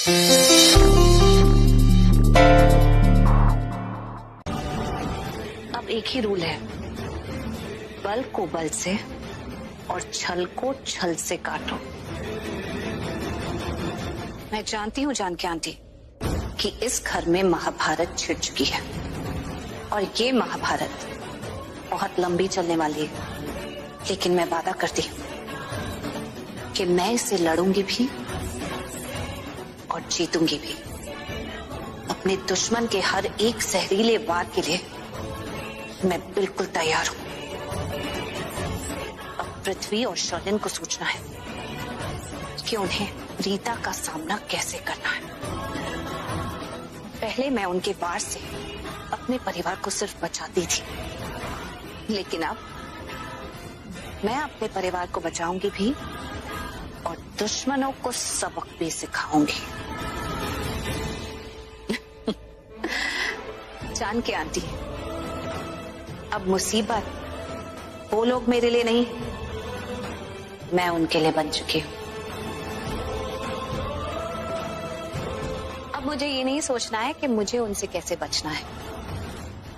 अब एक ही रूल है, बल को बल से और छल को छल से काटो। मैं जानती हूँ जानकी आंटी कि इस घर में महाभारत छिड़ चुकी है और ये महाभारत बहुत लंबी चलने वाली है, लेकिन मैं वादा करती हूँ कि मैं इसे लड़ूंगी भी और जीतूंगी भी। अपने दुश्मन के हर एक जहरीले वार के लिए मैं बिल्कुल तैयार हूं। अब पृथ्वी और शर्लिन को सोचना है कि उन्हें रीता का सामना कैसे करना है। पहले मैं उनके वार से अपने परिवार को सिर्फ बचाती थी, लेकिन अब मैं अपने परिवार को बचाऊंगी भी और दुश्मनों को सबक भी सिखाऊंगी। जानकी आंटी, अब मुसीबत वो लोग मेरे लिए नहीं, मैं उनके लिए बन चुकी हूं। अब मुझे ये नहीं सोचना है कि मुझे उनसे कैसे बचना है,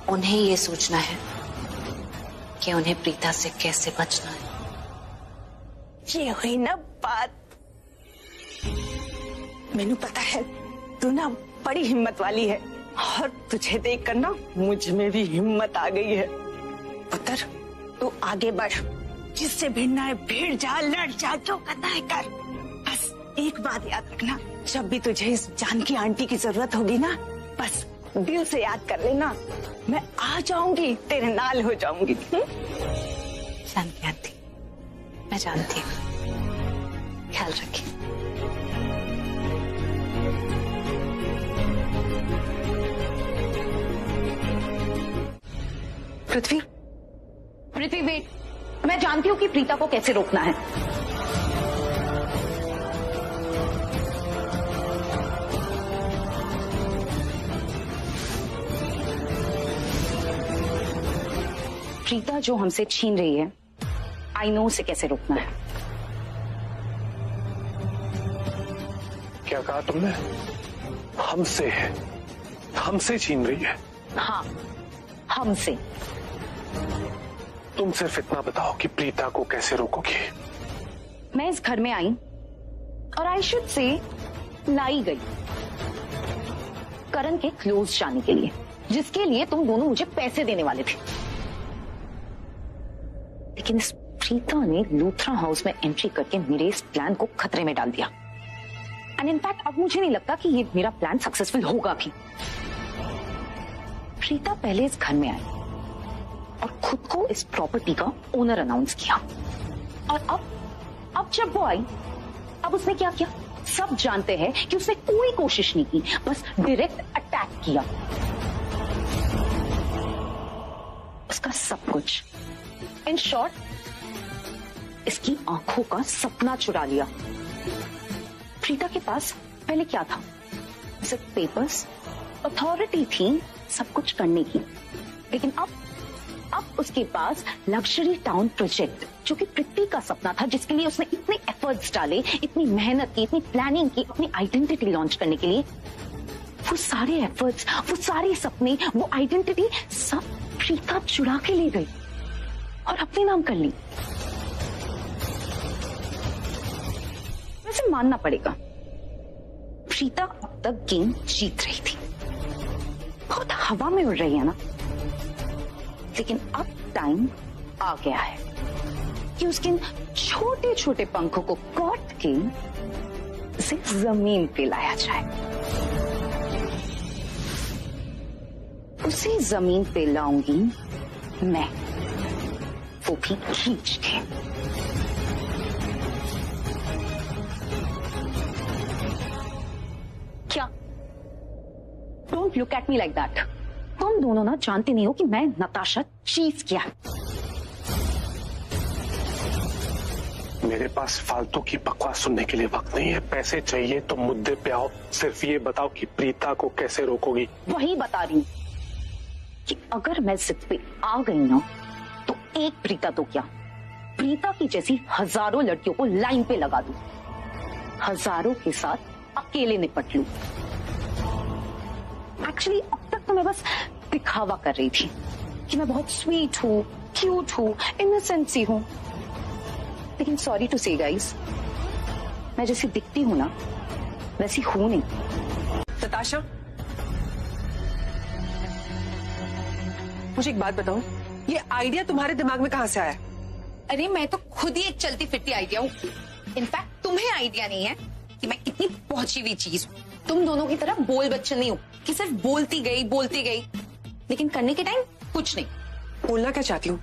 उन्हें ये सोचना है कि उन्हें प्रीता से कैसे बचना है। ये हुई ना बात। मैनू पता है तू ना बड़ी हिम्मत वाली है और तुझे देखकर ना मुझ में भी हिम्मत आ गई है। पुत्र तू आगे बढ़, जिससे भिड़ना है भिड़ जा, लड़ जा, जो करना है कर। बस एक बात याद रखना, जब भी तुझे इस जानकी आंटी की जरूरत होगी ना, बस दिल से याद कर लेना, मैं आ जाऊंगी, तेरे नाल हो जाऊंगी। जानकी आंटी, मैं जानती हूँ, ख्याल रखिए। पृथ्वी, पृथ्वी वेट, मैं जानती हूँ कि प्रीता को कैसे रोकना है। प्रीता जो हमसे छीन रही है, आई नो उसे कैसे रोकना है। क्या कहा तुमने? हमसे है, हमसे छीन रही है? हाँ, हमसे। तुम सिर्फ इतना बताओ कि प्रीता को कैसे रोकोगी। मैं इस घर में आई और आई शुड से लाई गई करण के क्लोज जाने के लिए, जिसके लिए तुम दोनों मुझे पैसे देने वाले थे। लेकिन इस प्रीता ने लूथरा हाउस में एंट्री करके मेरे इस प्लान को खतरे में डाल दिया। एंड इनफैक्ट अब मुझे नहीं लगता कि ये मेरा प्लान सक्सेसफुल होगा भी। प्रीता पहले इस घर में आई और खुद को इस प्रॉपर्टी का ओनर अनाउंस किया, और अब जब वो आई, अब उसने क्या किया? सब जानते हैं कि उसने कोई कोशिश नहीं की, बस डायरेक्ट अटैक किया। उसका सब कुछ, इन शॉर्ट, इसकी आंखों का सपना चुरा लिया। प्रीता के पास पहले क्या था? सिर्फ पेपर्स, अथॉरिटी थी सब कुछ करने की, लेकिन अब उसके पास लग्जरी टाउन प्रोजेक्ट, जो कि पृथ्वी का सपना था, जिसके लिए उसने इतने एफर्ट्स डाले, इतनी मेहनत की, इतनी प्लानिंग की अपनी आइडेंटिटी लॉन्च करने के लिए, वो सारे एफर्ट्स, वो सारे सपने, वो आइडेंटिटी सब प्रीता चुरा के ले गई और अपने नाम कर ली। वैसे मानना पड़ेगा, प्रीता अब तक गेम जीत रही थी, बहुत हवा में उड़ रही है ना, लेकिन अब टाइम आ गया है कि उसके इन छोटे छोटे पंखों को काट के उसे जमीन पे लाया जाए। उसे जमीन पे लाऊंगी मैं, वो भी खींच के। क्या? Don't look at me like that. तुम दोनों ना जानते नहीं हो कि मैं नताशा चीज क्या है। मेरे पास फालतू की बकवास सुनने के लिए वक्त नहीं है। पैसे चाहिए तो मुद्दे पे आओ। सिर्फ ये बताओ कि प्रीता को कैसे रोकोगी। वही बता रही हूँ कि अगर मैं जिद पे आ गई ना, तो एक प्रीता तो क्या, प्रीता की जैसी हजारों लड़कियों को लाइन पे लगा दूं। हजारों के साथ अकेले निपट लूं। एक्चुअली अब तक तो मैं बस दिखावा कर रही थी कि मैं बहुत स्वीट हूँ, क्यूट हूँ, इनोसेंट सी हूँ। लेकिन सॉरी टू से गाइस, मैं जैसी दिखती हूँ ना वैसी हूं नहीं। नताशा, मुझे एक बात बताओ, ये आइडिया तुम्हारे दिमाग में कहाँ से आया? अरे मैं तो खुद ही एक चलती फिरती आइडिया हूँ। इनफैक्ट तुम्हें आइडिया नहीं है कि मैं कितनी पहुंची हुई चीज हूँ। तुम दोनों की तरह बोल बच्चन नहीं हूँ कि सिर्फ बोलती गई, लेकिन करने के टाइम कुछ नहीं। बोलना क्या चाहती हूँ?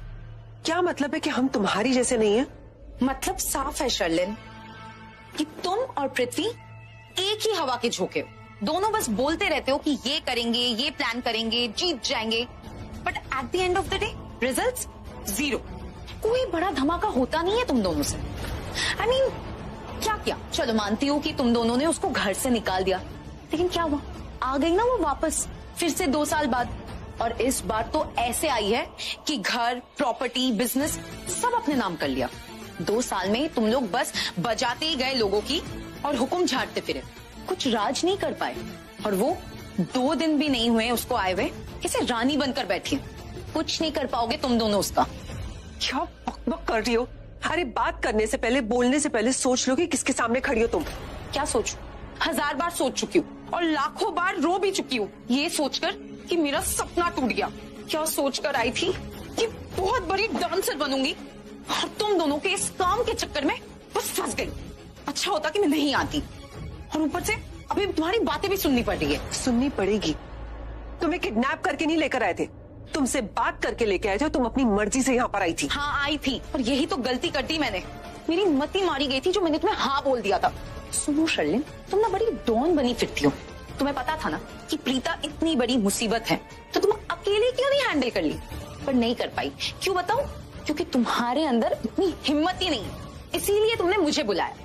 क्या मतलब है कि हम तुम्हारी जैसे नहीं है? मतलब साफ है शर्लिन कि तुम और पृथ्वी एक ही हवा के झोंके हो। दोनों बस बोलते रहते हो कि ये करेंगे, ये प्लान करेंगे, जीत जाएंगे, but at the end of the day results zero. कोई बड़ा धमाका होता नहीं है तुम दोनों से। I mean, क्या किया? चलो मानती हूँ कि तुम दोनों ने उसको घर से निकाल दिया, लेकिन क्या हुआ? आ गई ना वो वापस फिर से 2 साल बाद, और इस बार तो ऐसे आई है कि घर, प्रॉपर्टी, बिजनेस सब अपने नाम कर लिया। 2 साल में तुम लोग बस बजाते ही गए लोगों की और हुक्म झाड़ते फिरे, कुछ राज नहीं कर पाए। और वो 2 दिन भी नहीं हुए उसको आए हुए, कैसे रानी बनकर बैठी है। कुछ नहीं कर पाओगे तुम दोनों उसका। क्या बकबक कर रही हो? अरे बात करने से पहले, बोलने से पहले सोच लो कि किसके सामने खड़ी हो तुम। क्या सोचूं? 1000 बार सोच चुकी हूँ और लाखों बार रो भी चुकी हूँ, ये सोचकर कि मेरा सपना टूट गया। क्या सोचकर आई थी कि बहुत बड़ी डांसर बनूंगी, और तुम दोनों के इस काम के चक्कर में बस फंस गई। अच्छा होता कि मैं नहीं आती, और ऊपर से अभी तुम्हारी बातें भी सुननी पड़ रही है। सुननी पड़ेगी। तुम्हें किडनैप करके नहीं लेकर आए थे, तुमसे बात करके लेके आए थे। तुम अपनी मर्जी से यहाँ पर आई थी। हाँ आई थी, और यही तो गलती कर दी मैंने। मेरी मती मारी गई थी जो मैंने तुम्हें हाँ बोल दिया था। सुनो शर्लिन, तुम ना बड़ी डॉन बनी फिरती हो। तुम्हें पता था ना कि प्रीता इतनी बड़ी मुसीबत है, तो तुम अकेले क्यों नहीं हैंडल कर ली? पर नहीं कर पाई। क्यों बताऊं? क्योंकि तुम्हारे अंदर इतनी हिम्मत ही नहीं, इसीलिए तुमने मुझे बुलाया।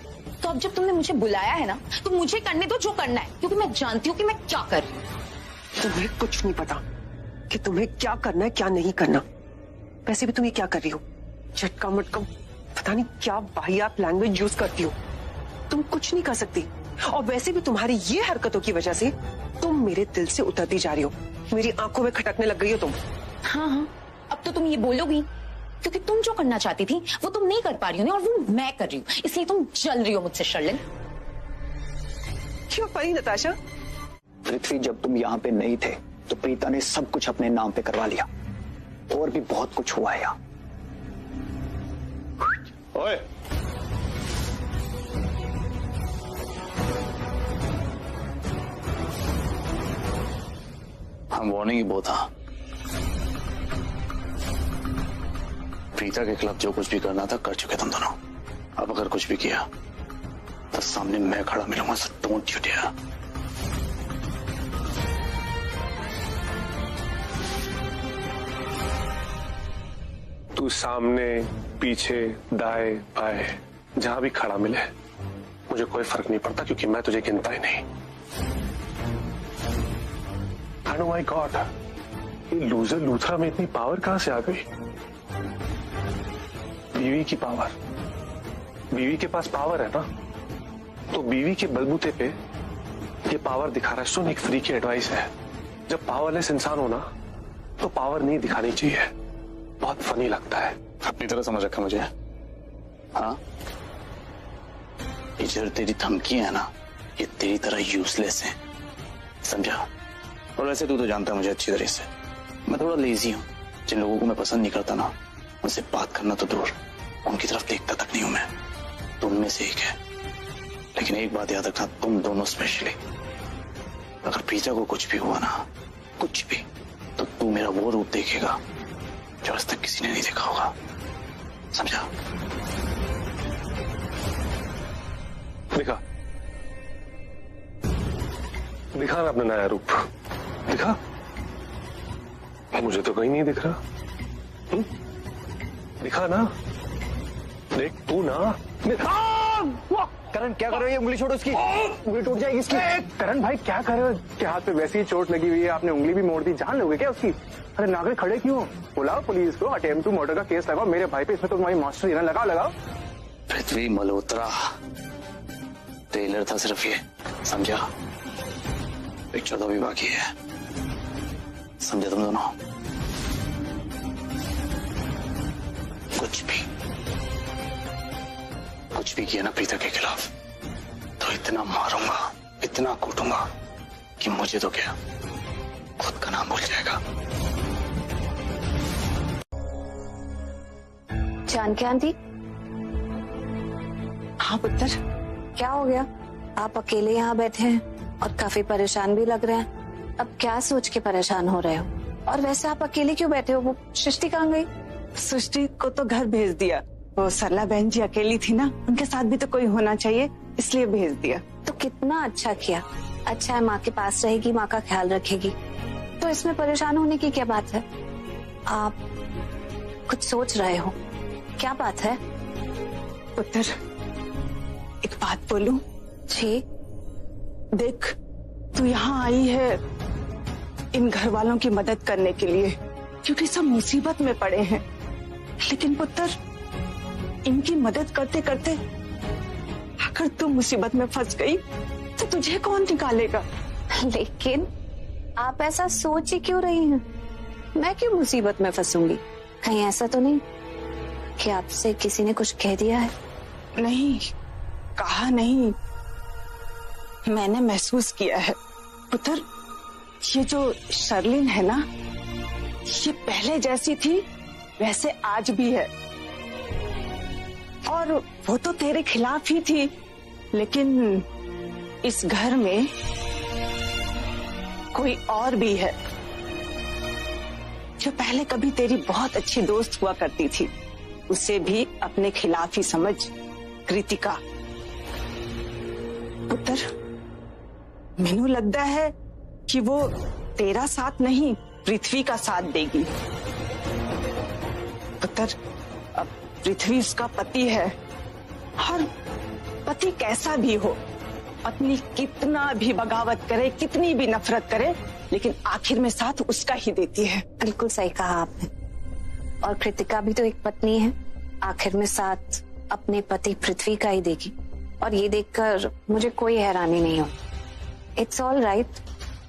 तो अब जब तुमने मुझे बुलाया है ना, तो मुझे करने दो जो करना है, क्योंकि मैं जानती हूँ कि मैं क्या कर रही हूँ। तुम्हें कुछ नहीं पता कि तुम्हें क्या करना है, क्या नहीं करना। वैसे भी तुम ये क्या कर रही हो? झटका मटका, पता नहीं क्या वाहियात लैंग्वेज यूज करती हो। तुम कुछ नहीं कर सकती, और वैसे भी तुम्हारी ये हरकतों की वजह से तुम मेरे दिल से उतरती जा रही हो। मेरी आंखों में खटकने लग गई हो तुम। हाँ, अब तो तुम ये बोलोगी, क्योंकि तुम जो करना चाहती थी वो तुम नहीं कर पा रही हो ना, और वो मैं कर रही हूँ, इसलिए तुम जल रही हो मुझसे शर्लिन। क्यों परी नताशा? पृथ्वी, जब तुम यहाँ पे नहीं थे तो प्रीता ने सब कुछ अपने नाम पे करवा लिया, और भी बहुत कुछ हुआ है यहाँ। ओए, हम वार्निंग ही बहुत था। प्रीता के खिलाफ जो कुछ भी करना था कर चुके तुम दोनों। अब अगर कुछ भी किया तो सामने मैं खड़ा मिलूंगा, सो डोंट यू डेयर। तू सामने, पीछे, दाएं, बाएं, जहां भी खड़ा मिले मुझे कोई फर्क नहीं पड़ता, क्योंकि मैं तुझे गिनता ही नहीं। Oh my God, ये लूजर लूथरा में इतनी पावर कहां से आ गई? बीवी की पावर। बीवी के पास पावर है ना, तो बीवी के बलबूते पे ये पावर दिखा रहा है। सुन, एक फ्री की एडवाइस है, जब पावरलेस इंसान हो ना तो पावर नहीं दिखानी चाहिए। बहुत फनी लगता है। अपनी तरह समझ रखा मुझे। हाँ, ये जो तेरी धमकी है ना, ये तेरी तरह यूजलेस है, समझा? और वैसे तू तो जानता है मुझे अच्छी तरह से, मैं थोड़ा लेजी हूँ। जिन लोगों को मैं पसंद नहीं करता ना, उनसे बात करना तो दूर, उनकी तरफ देखता तक नहीं हूं मैं। तुम में से एक है, लेकिन एक बात याद रखना, तुम दोनों स्पेशली, अगर प्रीता को कुछ भी हुआ ना, कुछ भी, तो तू मेरा वो रूप देखेगा जो आज तक किसी ने नहीं देखा होगा, समझा? दिखा दिखा ना अपना नया रूप, दिखा। मुझे तो कहीं नहीं दिख रहा। दिखा ना, देख तू ना। करण, क्या कर रहे हो? उंगली छोड़ो उसकी, उंगली टूट जाएगी इसकी। करण भाई, क्या कर रहे हो? के हाथ पे वैसी ही चोट लगी हुई है, आपने उंगली भी मोड़ दी, जान लोगे क्या उसकी? अरे नागरिक खड़े क्यों? बुलाओ पुलिस को, अटेम्प्ट टू मर्डर का केस लगाओ मेरे भाई पे। इसमें तो तुम्हारी मास्टर ही ना, लगाओ लगाओ। पृथ्वी मल्होत्रा, ट्रेलर था सिर्फ ये, समझा? पिक्चर तो अभी बाकी है, समझे तुम दोनों? कुछ भी किया ना प्रीता के खिलाफ तो इतना मारूंगा, इतना कूटूंगा कि मुझे तो क्या खुद का नाम भूल जाएगा। जानकी आंटी, हाँ पुत्र, क्या हो गया? आप अकेले यहाँ बैठे हैं और काफी परेशान भी लग रहे हैं। अब क्या सोच के परेशान हो रहे हो? और वैसे आप अकेले क्यों बैठे हो? वो सृष्टि कहाँ गई? सृष्टि को तो घर भेज दिया। वो सरला बहन जी अकेली थी ना, उनके साथ भी तो कोई होना चाहिए, इसलिए भेज दिया। तो कितना अच्छा किया। अच्छा है, माँ के पास रहेगी, माँ का ख्याल रखेगी, तो इसमें परेशान होने की क्या बात है? आप कुछ सोच रहे हो, क्या बात है? पुत्र, एक बात बोलूं? जी। देख, तू यहाँ आई है इन घर वालों की मदद करने के लिए, क्योंकि सब मुसीबत में पड़े हैं। लेकिन पुत्र, इनकी मदद करते करते अगर तू मुसीबत में फंस गई तो तुझे कौन निकालेगा? लेकिन आप ऐसा सोच ही क्यों रही हैं? मैं क्यों मुसीबत में फंसूंगी? कहीं ऐसा तो नहीं कि आपसे किसी ने कुछ कह दिया है? नहीं, कहा नहीं, मैंने महसूस किया है। पुत्र, ये जो शर्लिन है ना, ये पहले जैसी थी वैसे आज भी है, और वो तो तेरे खिलाफ ही थी, लेकिन इस घर में कोई और भी है जो पहले कभी तेरी बहुत अच्छी दोस्त हुआ करती थी, उसे भी अपने खिलाफ ही समझ, कृतिका। पुत्र, मैनू लगता है कि वो तेरा साथ नहीं, पृथ्वी का साथ देगी। पुत्र, अब पृथ्वी उसका पति है, और पति कैसा भी हो, पत्नी कितना भी बगावत करे, कितनी भी नफरत करे, लेकिन आखिर में साथ उसका ही देती है। बिल्कुल सही कहा आपने। और कृतिका भी तो एक पत्नी है, आखिर में साथ अपने पति पृथ्वी का ही देगी। और ये देखकर मुझे कोई हैरानी नहीं हो। It's all right.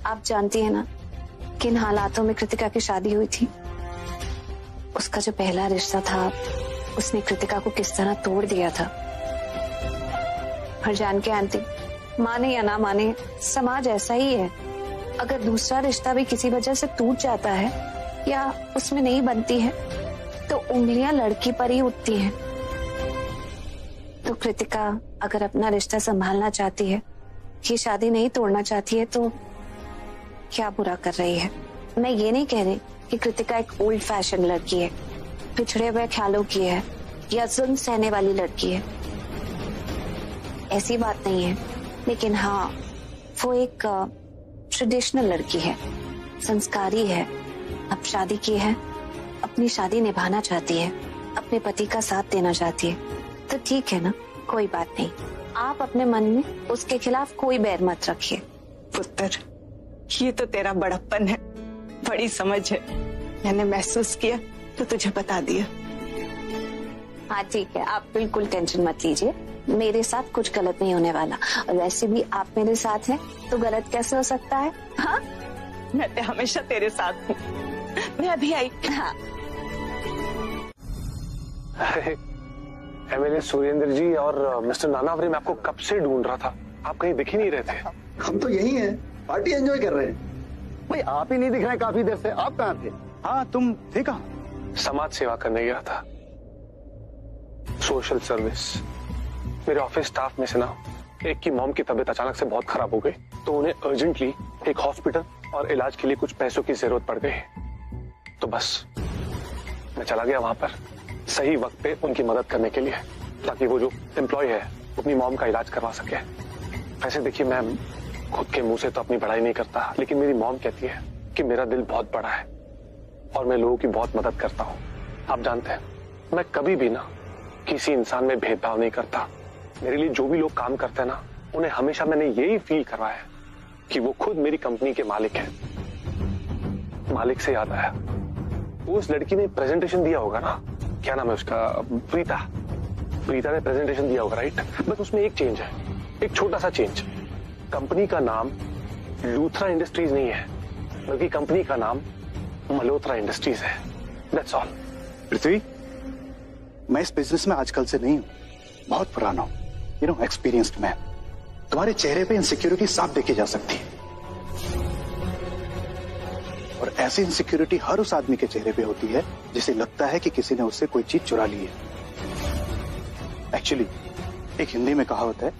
आप जानती है ना किन हालातों में कृतिका की शादी हुई थी? उसका जो पहला रिश्ता था, उसने कृतिका को किस तरह तोड़ दिया था। और जानकी आंटी, माने या ना माने, समाज ऐसा ही है। अगर दूसरा रिश्ता भी किसी वजह से टूट जाता है या उसमें नहीं बनती है, तो उंगलियां लड़की पर ही उठती हैं। तो कृतिका अगर अपना रिश्ता संभालना चाहती है, ये शादी नहीं तोड़ना चाहती है, तो क्या बुरा कर रही है? मैं ये नहीं कह रही कि कृतिका एक ओल्ड फैशन लड़की है, पिछड़े हुए ख्यालों की है, या जुल्म सहने वाली लड़की है। ऐसी बात नहीं है, लेकिन हाँ, वो एक ट्रेडिशनल लड़की है, संस्कारी है। अब शादी की है, अपनी शादी निभाना चाहती है, अपने पति का साथ देना चाहती है, तो ठीक है ना, कोई बात नहीं। आप अपने मन में उसके खिलाफ कोई बैर मत रखिए। पुत्र, ये तो तेरा बड़प्पन है, बड़ी समझ है। मैंने महसूस किया तो तुझे बता दिया। हाँ ठीक है, आप बिल्कुल टेंशन मत लीजिए, मेरे साथ कुछ गलत नहीं होने वाला। और वैसे भी आप मेरे साथ हैं, तो गलत कैसे हो सकता है? हाँ, मैं तो हमेशा तेरे साथ हूँ। मैं अभी आई। हाँ। एमएलए सुरेंद्र जी और मिस्टर नानावरी, मैं आपको कब से ढूंढ रहा था, आप कहीं दिख ही नहीं रहे थे। हम तो यही हैं, पार्टी एंजॉय कर रहे हैं। भाई आप ही नहीं दिख रहे काफी देर से, आप कहाँ थे? हाँ तुम थे कहाँ? समाज सेवा करने गया था, सोशल सर्विस। मेरे ऑफिस स्टाफ में से ना एक की मॉम की तबीयत अचानक से बहुत खराब हो गई, तो उन्हें अर्जेंटली एक हॉस्पिटल और इलाज के लिए कुछ पैसों की जरूरत पड़ गई। तो बस मैं चला गया वहां पर सही वक्त पे उनकी मदद करने के लिए, ताकि वो जो एम्प्लॉय है अपनी मॉम का इलाज करवा सके। वैसे देखिए, मैं खुद के मुंह से तो अपनी बड़ाई नहीं करता, लेकिन मेरी मॉम कहती है कि मेरा दिल बहुत बड़ा है और मैं लोगों की बहुत मदद करता हूँ। आप जानते हैं, मैं कभी भी ना किसी इंसान में भेदभाव नहीं करता। मेरे लिए जो भी लोग काम करते हैं ना, उन्हें हमेशा मैंने यही फील करवाया है कि वो खुद मेरी कंपनी के मालिक हैं। मालिक से याद आया, वो उस लड़की ने प्रेजेंटेशन दिया होगा ना, क्या नाम है उसका, प्रीता ने प्रेजेंटेशन दिया होगा, राइट? बस उसमें एक चेंज है, एक छोटा सा चेंज। कंपनी का नाम लूथरा इंडस्ट्रीज नहीं है, बल्कि कंपनी का नाम मल्होत्रा इंडस्ट्रीज है। That's all. पृथ्वी, मैं इस बिजनेस में आजकल से नहीं हूं, बहुत पुराना हूं, एक्सपीरियंस्ड मैन। तुम्हारे चेहरे पे इनसिक्योरिटी साफ देखी जा सकती है, और ऐसी इनसिक्योरिटी हर उस आदमी के चेहरे पे होती है जिसे लगता है कि किसी ने उससे कोई चीज चुरा ली है। एक्चुअली एक हिंदी में कहावत है,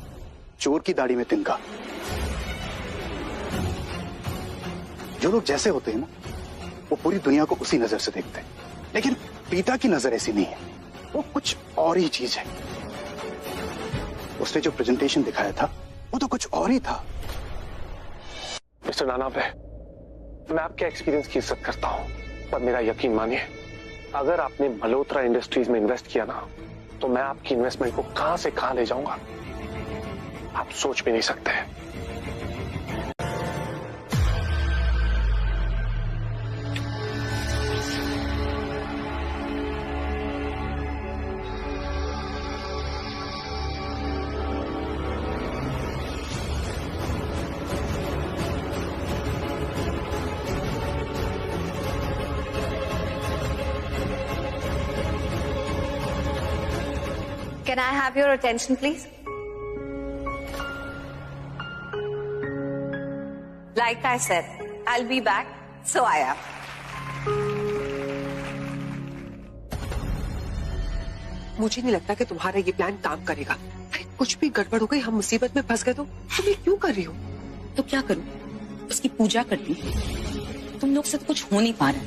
चोर की दाढ़ी में तिनका। जो लोग जैसे होते हैं ना, वो पूरी दुनिया को उसी नजर से देखते हैं, लेकिन प्रीता की नजर ऐसी नहीं है, वो कुछ और ही चीज है। उसने जो प्रेजेंटेशन दिखाया था वो तो कुछ और ही था। मिस्टर नाना पे, मैं आपके एक्सपीरियंस की इज्जत करता हूं, पर मेरा यकीन मानिए, अगर आपने मल्होत्रा इंडस्ट्रीज में इन्वेस्ट किया ना, तो मैं आपकी इन्वेस्टमेंट को कहां से कहां ले जाऊंगा, आप सोच भी नहीं सकते। Can I have your attention, please? Like I said, I'll be back, so I am. मुझे नहीं लगता कि तुम्हारा ये प्लान काम करेगा। अरे कुछ भी गड़बड़ हो गई, हम मुसीबत में फंस गए तो तुम ये क्यों कर रही हो? तो क्या करूं? उसकी पूजा करती हूं। तुम लोग से तो कुछ हो नहीं पा रहा।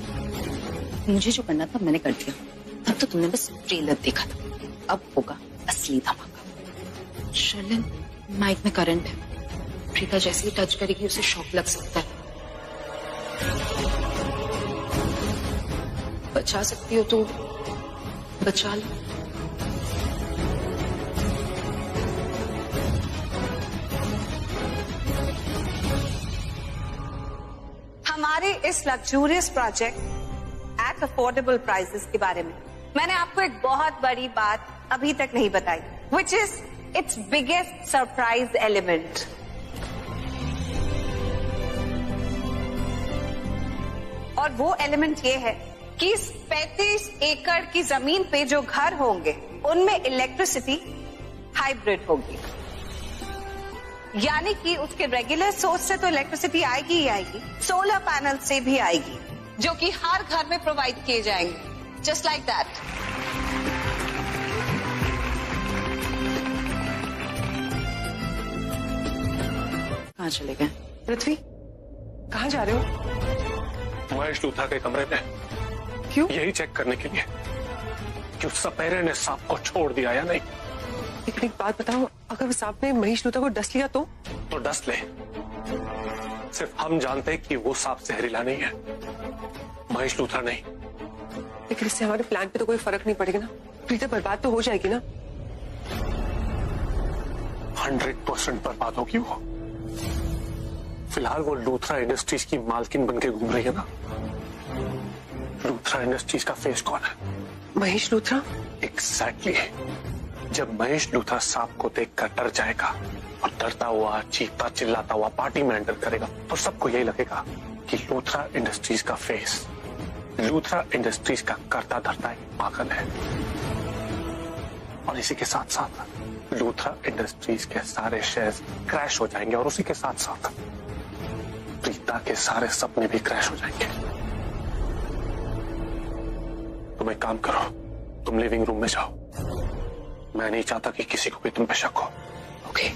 मुझे जो करना था मैंने कर दिया। अब तो तुमने बस ट्रेलर देखा था, अब होगा असली धमाका। शर्लिन, माइक में करंट है, प्रीता जैसे ही टच करेगी उसे शॉक लग सकता है। बचा सकती हो तो बचा लो। हमारे इस luxurious project at affordable prices के बारे में मैंने आपको एक बहुत बड़ी बात अभी तक नहीं बताई, which is it's biggest surprise element. और वो एलिमेंट ये है कि इस 35 एकड़ की जमीन पे जो घर होंगे उनमें इलेक्ट्रिसिटी हाइब्रिड होगी, यानी कि उसके रेगुलर सोर्स से तो इलेक्ट्रिसिटी आएगी ही आएगी, सोलर पैनल से भी आएगी, जो कि हर घर में प्रोवाइड किए जाएंगे, जस्ट लाइक दैट। कहाँ चले गए? पृथ्वी, कहाँ जा रहे हो? महेश लूथरा के कमरे में। क्यों? यही चेक करने के लिए कि उस सपेरे ने सांप को छोड़ दिया या नहीं। लेकिन एक बात बताओ, अगर उस सांप ने महेश लूथरा को डस लिया तो डस ले। सिर्फ हम जानते हैं कि वो सांप जहरीला नहीं है, महेश लूथरा नहीं। लेकिन इससे हमारे प्लान पे तो कोई फर्क नहीं पड़ेगा ना। प्रीता बर्बाद तो हो जाएगी ना। 100% बर्बाद होगी वो। फिलहाल वो लूथरा इंडस्ट्रीज की मालकिन बनके घूम रही है ना। लूथरा इंडस्ट्रीज का फेस कौन है? महेश लूथरा। एग्जैक्टली। जब महेश लूथरा सांप को देखकर डर जाएगा और डरता हुआ, चीखता चिल्लाता हुआ पार्टी में एंटर करेगा, तो सबको यही लगेगा कि लूथरा इंडस्ट्रीज का फेस, लूथरा इंडस्ट्रीज का करता धरता एक पागल है। और इसी के साथ साथ लूथरा इंडस्ट्रीज के सारे शेयर्स क्रैश हो जाएंगे, और उसी के साथ साथ प्रीता के सारे सपने भी क्रैश हो जाएंगे। तुम एक काम करो, तुम लिविंग रूम में जाओ। मैं नहीं चाहता कि किसी को भी तुम पे शक हो। Okay?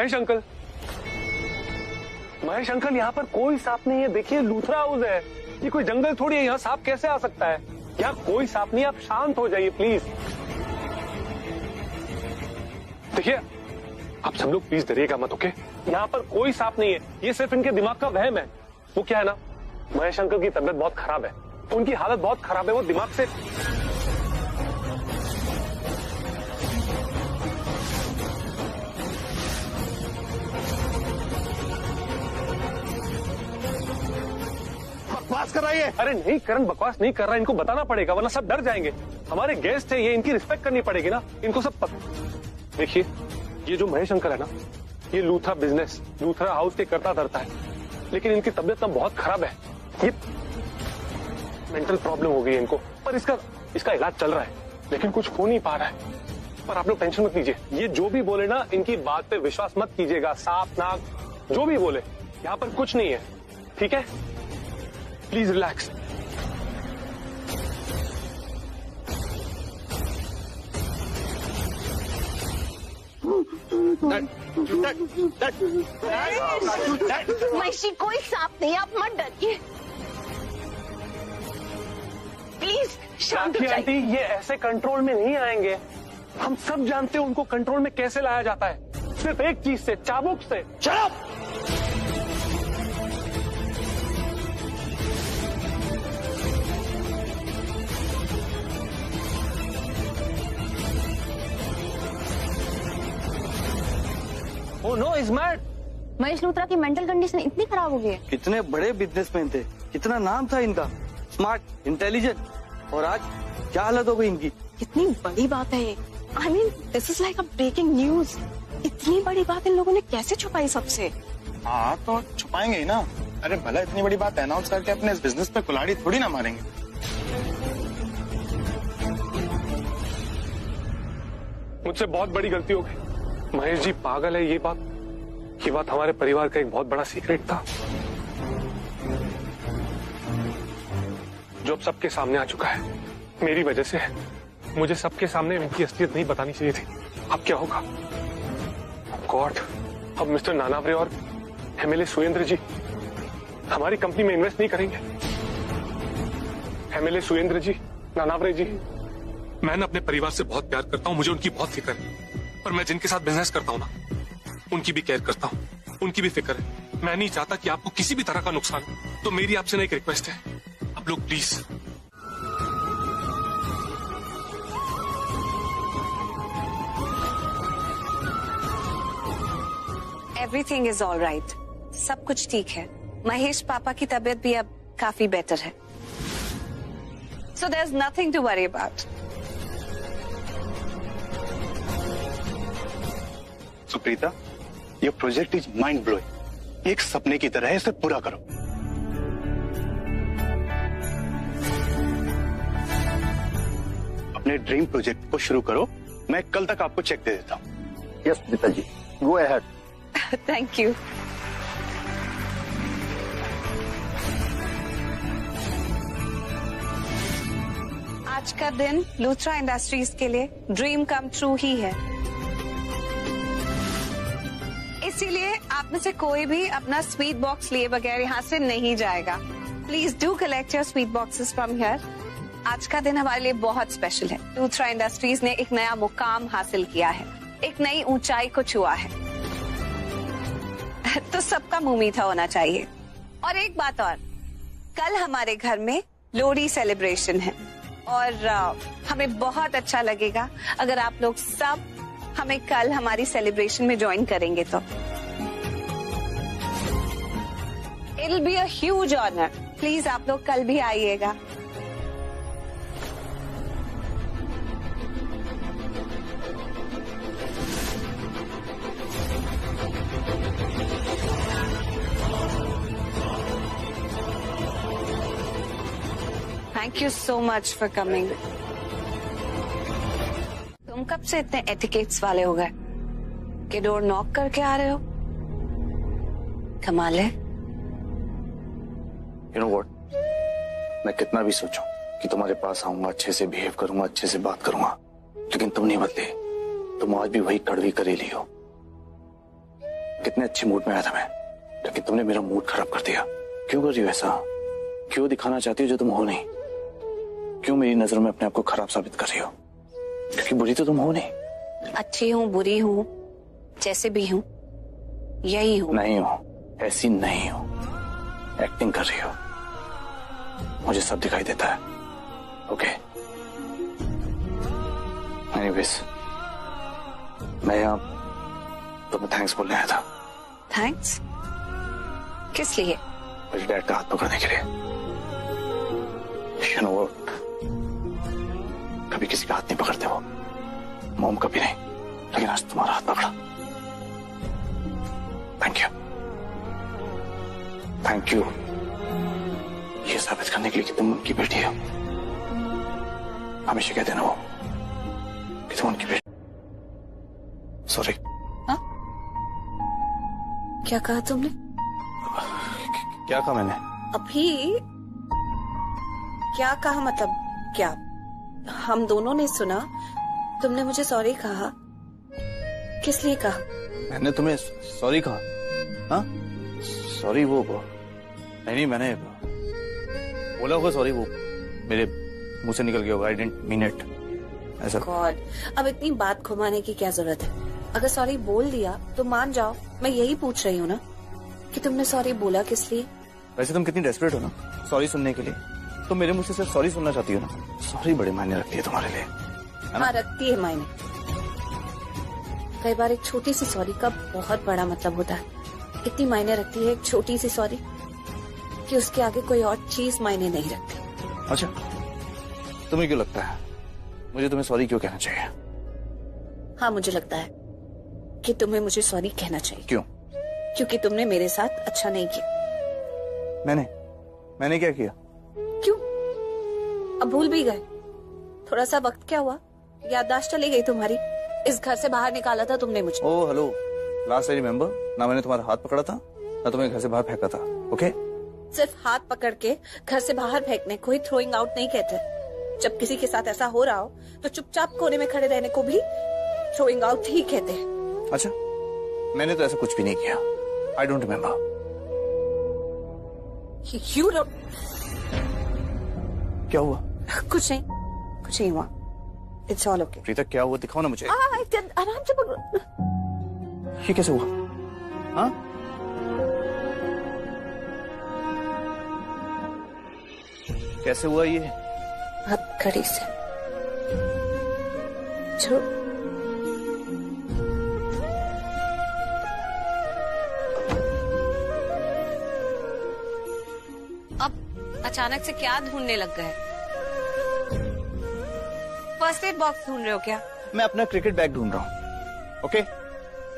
Mahesh uncle, Mahesh uncle, यहाँ पर कोई सांप नहीं है। देखिए लूथरा हाउस है, ये कोई जंगल थोड़ी है, यहाँ सांप कैसे आ सकता है? यहाँ कोई सांप नहीं, आप शांत हो जाइए प्लीज। देखिए आप सब लोग प्लीज डरिएगा मत, ओके? यहाँ पर कोई सांप नहीं है, ये सिर्फ इनके दिमाग का वहम है। वो क्या है ना, महेश अंकल की तबीयत बहुत खराब है, उनकी हालत बहुत खराब है, वो दिमाग से बकवास कर रहा है। अरे नहीं करण, बकवास नहीं कर रहा, इनको बताना पड़ेगा वरना सब डर जाएंगे। हमारे गेस्ट है ये, इनकी रिस्पेक्ट करनी पड़ेगी ना, इनको सब देखिए ये जो महेश अंकल है ना, ये लूथरा बिजनेस, लूथरा हाउस के करता धरता है, लेकिन इनकी तबीयत ना बहुत खराब है, ये मेंटल प्रॉब्लम हो गई है इनको, पर इसका इलाज चल रहा है, लेकिन कुछ हो नहीं पा रहा है। पर आप लोग टेंशन मत लीजिए, ये जो भी बोले ना, इनकी बात पे विश्वास मत कीजिएगा, सांप नाग जो भी बोले, यहाँ पर कुछ नहीं है, ठीक है? Please relax. महेशी कोई सांप नहीं, आप मत डरिए, प्लीज शांत हो आंटी, जाइए। ये ऐसे कंट्रोल में नहीं आएंगे, हम सब जानते हैं उनको कंट्रोल में कैसे लाया जाता है, सिर्फ एक चीज से, चाबुक से। चलो oh no, is mad. Mahesh Luthra की मेंटल कंडीशन इतनी खराब हो गई है। कितने बड़े बिजनेसमैन थे, कितना नाम था इनका, स्मार्ट, इंटेलिजेंट, और आज क्या हालत हो गई इनकी। कितनी बड़ी बात है ये, I mean this is like a breaking news. इतनी बड़ी बात इन लोगों ने कैसे छुपाई सबसे? हाँ तो छुपाएंगे ही ना। अरे भला इतनी बड़ी बात अनाउंस करके अपने इस बिजनेस पे कुल्हाड़ी थोड़ी ना मारेंगे। मुझसे बहुत बड़ी गलती हो गई। महेश जी पागल है, ये बात हमारे परिवार का एक बहुत बड़ा सीक्रेट था, जो अब सबके सामने आ चुका है, मेरी वजह से है। मुझे सबके सामने इनकी असलियत नहीं बतानी चाहिए थी। अब क्या होगा? गॉड, अब मिस्टर नानावरे और एमएलए सुरेंद्र जी हमारी कंपनी में इन्वेस्ट नहीं करेंगे। एमएलए सुरेंद्र जी, नानावरे जी, मैं अपने परिवार से बहुत प्यार करता हूँ, मुझे उनकी बहुत फिक्र है, पर मैं जिनके साथ बिजनेस करता हूँ ना, उनकी भी केयर करता हूँ, उनकी भी फिक्र है। मैं नहीं चाहता कि आपको किसी भी तरह का नुकसान हो, तो मेरी आपसे ना एक रिक्वेस्ट है, आप लोग please. Everything is all right, सब कुछ ठीक है। महेश पापा की तबीयत भी अब काफी बेटर है, so there is nothing to worry about. Suprita, ये प्रोजेक्ट इज माइंड ब्लोइंग, एक सपने की तरह है, इसे पूरा करो। अपने ड्रीम प्रोजेक्ट को शुरू करो, मैं कल तक आपको चेक दे देता हूँ। यस पिताजी, गो अहेड। Thank you. आज का दिन लूथरा इंडस्ट्रीज के लिए ड्रीम कम ट्रू ही है, इसीलिए आप में से कोई भी अपना स्वीट बॉक्स लिए बगैर यहाँ से नहीं जाएगा। Please do collect your sweet boxes from here. आज का दिन हमारे लिए बहुत स्पेशल है। लूथरा इंडस्ट्रीज ने एक नया मुकाम हासिल किया है, एक नई ऊंचाई को छुआ है, तो सबका मुंह मीठा होना चाहिए। और एक बात और, कल हमारे घर में लोहड़ी सेलिब्रेशन है और हमें बहुत अच्छा लगेगा अगर आप लोग सब हमें कल हमारी सेलिब्रेशन में ज्वाइन करेंगे तो। It will be a huge honour. Please आप लोग कल भी आइएगा। Thank you so much for coming. तुम कब से इतने एटिकेट्स वाले हो गए कि डोर नॉक करके आ रहे हो? कमाल है। यू नो व्हाट, मैं कितना भी सोचूं कि तुम्हारे पास आऊंगा, अच्छे से बिहेव करूंगा, अच्छे से बात करूंगा, लेकिन तुम नहीं बदले। तुम आज भी वही कड़वी करेली हो। कितने अच्छे मूड में आया था मैं, लेकिन तुमने मेरा मूड खराब कर दिया। क्यों कर रही हो ऐसा? क्यों दिखाना चाहती हो जो तुम हो नहीं? क्यों मेरी नजर में अपने आप को खराब साबित कर रही हो? क्योंकि बुरी तो तुम हो नहीं। अच्छी हूँ, बुरी हूँ, जैसे भी हूँ, यही हूँ। नहीं हो, ऐसी नहीं हो, एक्टिंग कर रही हो। मुझे सब दिखाई देता है। ओके, एनीवेज, मैं यहाँ तुम्हें थैंक्स बोलने आया था। थैंक्स? किस लिए? मेरे डैड का हाथ पकड़ने के लिए। You know what? कभी किसी का हाथ नहीं पकड़ते वो, मॉम कभी नहीं, लेकिन आज तुम्हारा हाथ पकड़ा। थैंक यू, थैंक यू, ये साबित करने के लिए कि तुम उनकी बेटी हो। हमेशा कहते ना वो कि तुम उनकी बेटी। सॉरी। हाँ? क्या कहा तुमने? क्या कहा मैंने? अभी क्या कहा? मतलब क्या? हम दोनों ने सुना, तुमने मुझे सॉरी कहा। किस लिए कहा? मैंने तुम्हें सॉरी कहा? हाँ, सॉरी वो नहीं, मैंने बोला होगा सॉरी, वो मेरे मुंह से निकल गया होगा। आई डिडंट मीन इट ऐसा। गॉड, अब इतनी बात घुमाने की क्या जरूरत है? अगर सॉरी बोल दिया तो मान जाओ। मैं यही पूछ रही हूँ ना कि तुमने सॉरी बोला किस लिए? वैसे तुम कितनी डेस्परेट हो ना सॉरी सुनने के लिए। तुम मेरे मुंह से सिर्फ सॉरी सुनना चाहती हो ना। सॉरी बड़े मायने रखती है तुम्हारे लिए। हाँ, रखती है मायने। कई बार एक छोटी सी सॉरी का बहुत बड़ा मतलब होता है। इतनी मायने रखती है एक छोटी सी सॉरी कि उसके आगे कोई और चीज मायने नहीं रखती। अच्छा, तुम्हें क्यों लगता है मुझे तुम्हें सॉरी क्यों कहना चाहिए? हाँ, मुझे लगता है कि तुम्हें मुझे सॉरी कहना चाहिए। क्यों? क्योंकि तुमने मेरे साथ अच्छा नहीं किया। मैंने क्या किया? क्यों? अब भूल भी गए? थोड़ा सा वक्त क्या हुआ, याददाश्त चली गई तुम्हारी। इस घर से बाहर निकाला था तुमने मुझे। Oh hello, last I remember ना, मैंने तुम्हारा हाथ पकड़ा था ना तुम्हें घर से बाहर फेंका था। ओके, सिर्फ हाथ पकड़ के घर से बाहर फेंकने को ही थ्रोइंग आउट नहीं कहते। जब किसी के साथ ऐसा हो रहा हो तो चुपचाप कोने में खड़े रहने को भी थ्रोइंग आउट ही कहते हैं। अच्छा, मैंने तो ऐसा कुछ भी नहीं किया। I don't remember. You don't... क्या हुआ? कुछ नहीं हुआ। It's all okay. प्रीता क्या हुआ, दिखाओ ना मुझे। आराम से पकड़ो। ये कैसे हुआ? हाँ, कैसे हुआ ये? हथकड़ी से। छोड़। अब अचानक से क्या ढूंढने लग गए? फर्स्ट एड बॉक्स ढूंढ रहे हो क्या? मैं अपना क्रिकेट बैग ढूंढ रहा हूँ। ओके,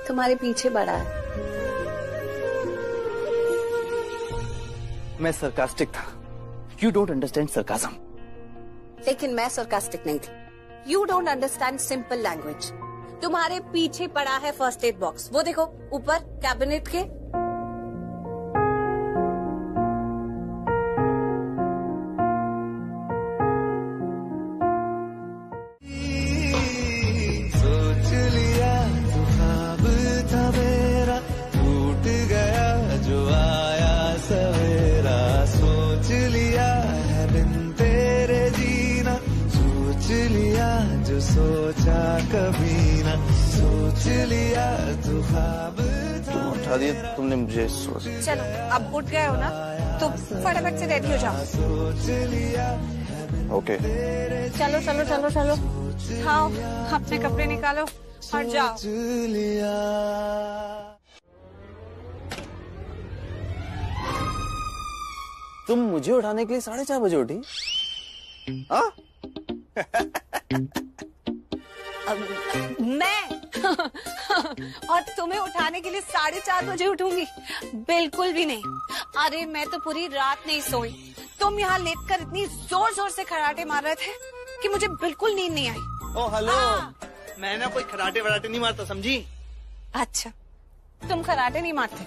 तुम्हारे पीछे बड़ा है। मैं सरकास्टिक था। You don't understand sarcasm. लेकिन मैं सरकास्टिक नहीं थी। You don't understand simple language. तुम्हारे पीछे पड़ा है फर्स्ट एड बॉक्स। वो देखो ऊपर कैबिनेट के। सोच लिया तो ख्वाब था मेरा, टूट गया जो आया सवेरा। सोच लिया है बिन तेरे जीना, सोच लिया जो सोचा कभी ना। सोच लिया तो ख्वाब था। उठा दिया तुमने मुझे। चलो, अब उठ गए हो ना तो फटाफट से रेडी हो जाओ। सोच लिया। ओके, चलो चलो चलो चलो, खाओ, अपने कपड़े निकालो और जाओ। तुम मुझे उठाने के लिए 4:30 बजे उठी? हाँ? मैं और तुम्हें उठाने के लिए 4:30 बजे उठूंगी? बिल्कुल भी नहीं। अरे मैं तो पूरी रात नहीं सोई। तुम यहाँ लेटकर इतनी जोर जोर से खराटे मार रहे थे कि मुझे बिल्कुल नींद नहीं आई। ओ हेलो, मैं ना कोई खराटे वराटे नहीं मारता, समझी? अच्छा, तुम खराटे नहीं मारते?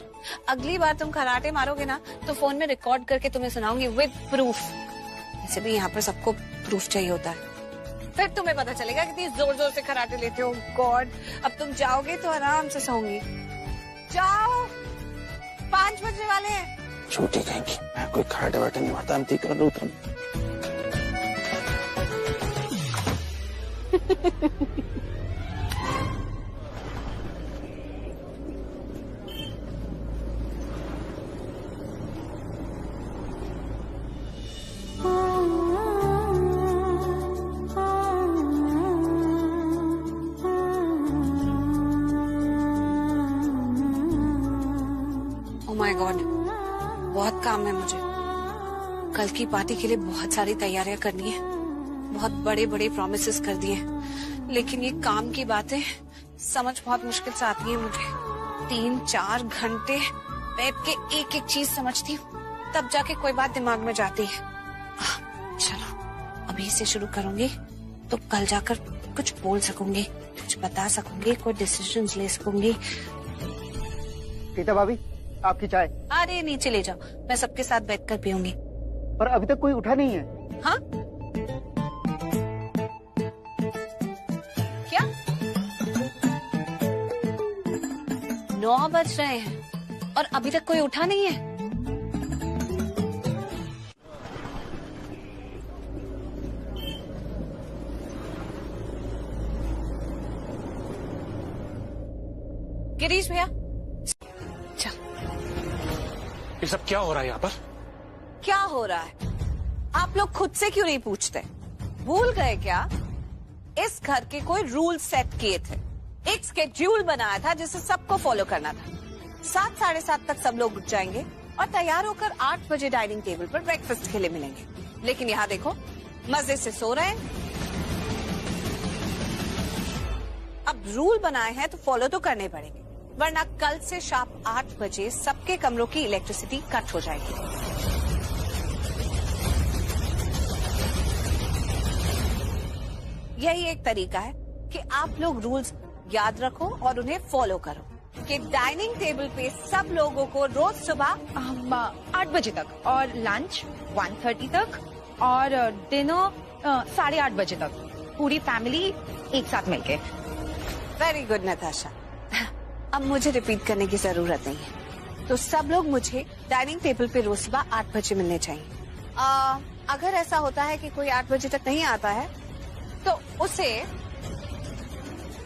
अगली बार तुम खराटे मारोगे ना तो फोन में रिकॉर्ड करके तुम्हें सुनाऊंगी विद प्रूफ। वैसे भी यहाँ पर सबको प्रूफ चाहिए होता है। फिर तुम्हें पता चलेगा कितनी जोर जोर से खराटे लेते हो। गॉड, अब तुम जाओगे तो आराम से सोऊंगी। जाओ, 5 बजने वाले हैं। छोटी कहेंगी, मैं कोई खाटे वाटे नहीं मारता, हम ठीक कर लूँ तुम। माय गॉड, बहुत काम है मुझे। कल की पार्टी के लिए बहुत सारी तैयारियां करनी है, बहुत बड़े बड़े प्रॉमिसेस कर दिए, लेकिन ये काम की बातें समझ बहुत मुश्किल से आती है मुझे। 3-4 घंटे बैठ के एक एक चीज समझती हूँ, तब जाके कोई बात दिमाग में जाती है। चलो अभी से शुरू करूंगी तो कल जाकर कुछ बोल सकूंगी, कुछ बता सकूंगी, कोई डिसीजन ले सकूंगी। गीता भाभी, आपकी चाय। अरे नीचे ले जाओ, मैं सबके साथ बैठकर पीऊंगी। पर अभी तक कोई उठा नहीं है। हाँ? क्या? 9 बज रहे हैं और अभी तक कोई उठा नहीं है? गिरीश भैया, ये सब क्या हो रहा है यहाँ पर? क्या हो रहा है? आप लोग खुद से क्यों नहीं पूछते? भूल गए क्या? इस घर के कोई रूल सेट किए थे, एक स्केड्यूल बनाया था जिसे सबको फॉलो करना था। 7, 7:30 तक सब लोग उठ जाएंगे और तैयार होकर 8 बजे डाइनिंग टेबल पर ब्रेकफास्ट के लिए मिलेंगे। लेकिन यहाँ देखो, मजे से सो रहे हैं। अब रूल बनाए हैं तो फॉलो तो करने पड़ेंगे, वरना कल से शार्प 8 बजे सबके कमरों की इलेक्ट्रिसिटी कट हो जाएगी। यही एक तरीका है कि आप लोग रूल्स याद रखो और उन्हें फॉलो करो कि डाइनिंग टेबल पे सब लोगों को रोज सुबह 8 बजे तक और लंच 1:30 तक और डिनर 8:30 बजे तक पूरी फैमिली एक साथ मिलके। वेरी गुड नताशा, अब मुझे रिपीट करने की जरूरत नहीं है। तो सब लोग मुझे डाइनिंग टेबल पे रोज सुबह 8 बजे मिलने चाहिए। अगर ऐसा होता है कि कोई 8 बजे तक नहीं आता है तो उसे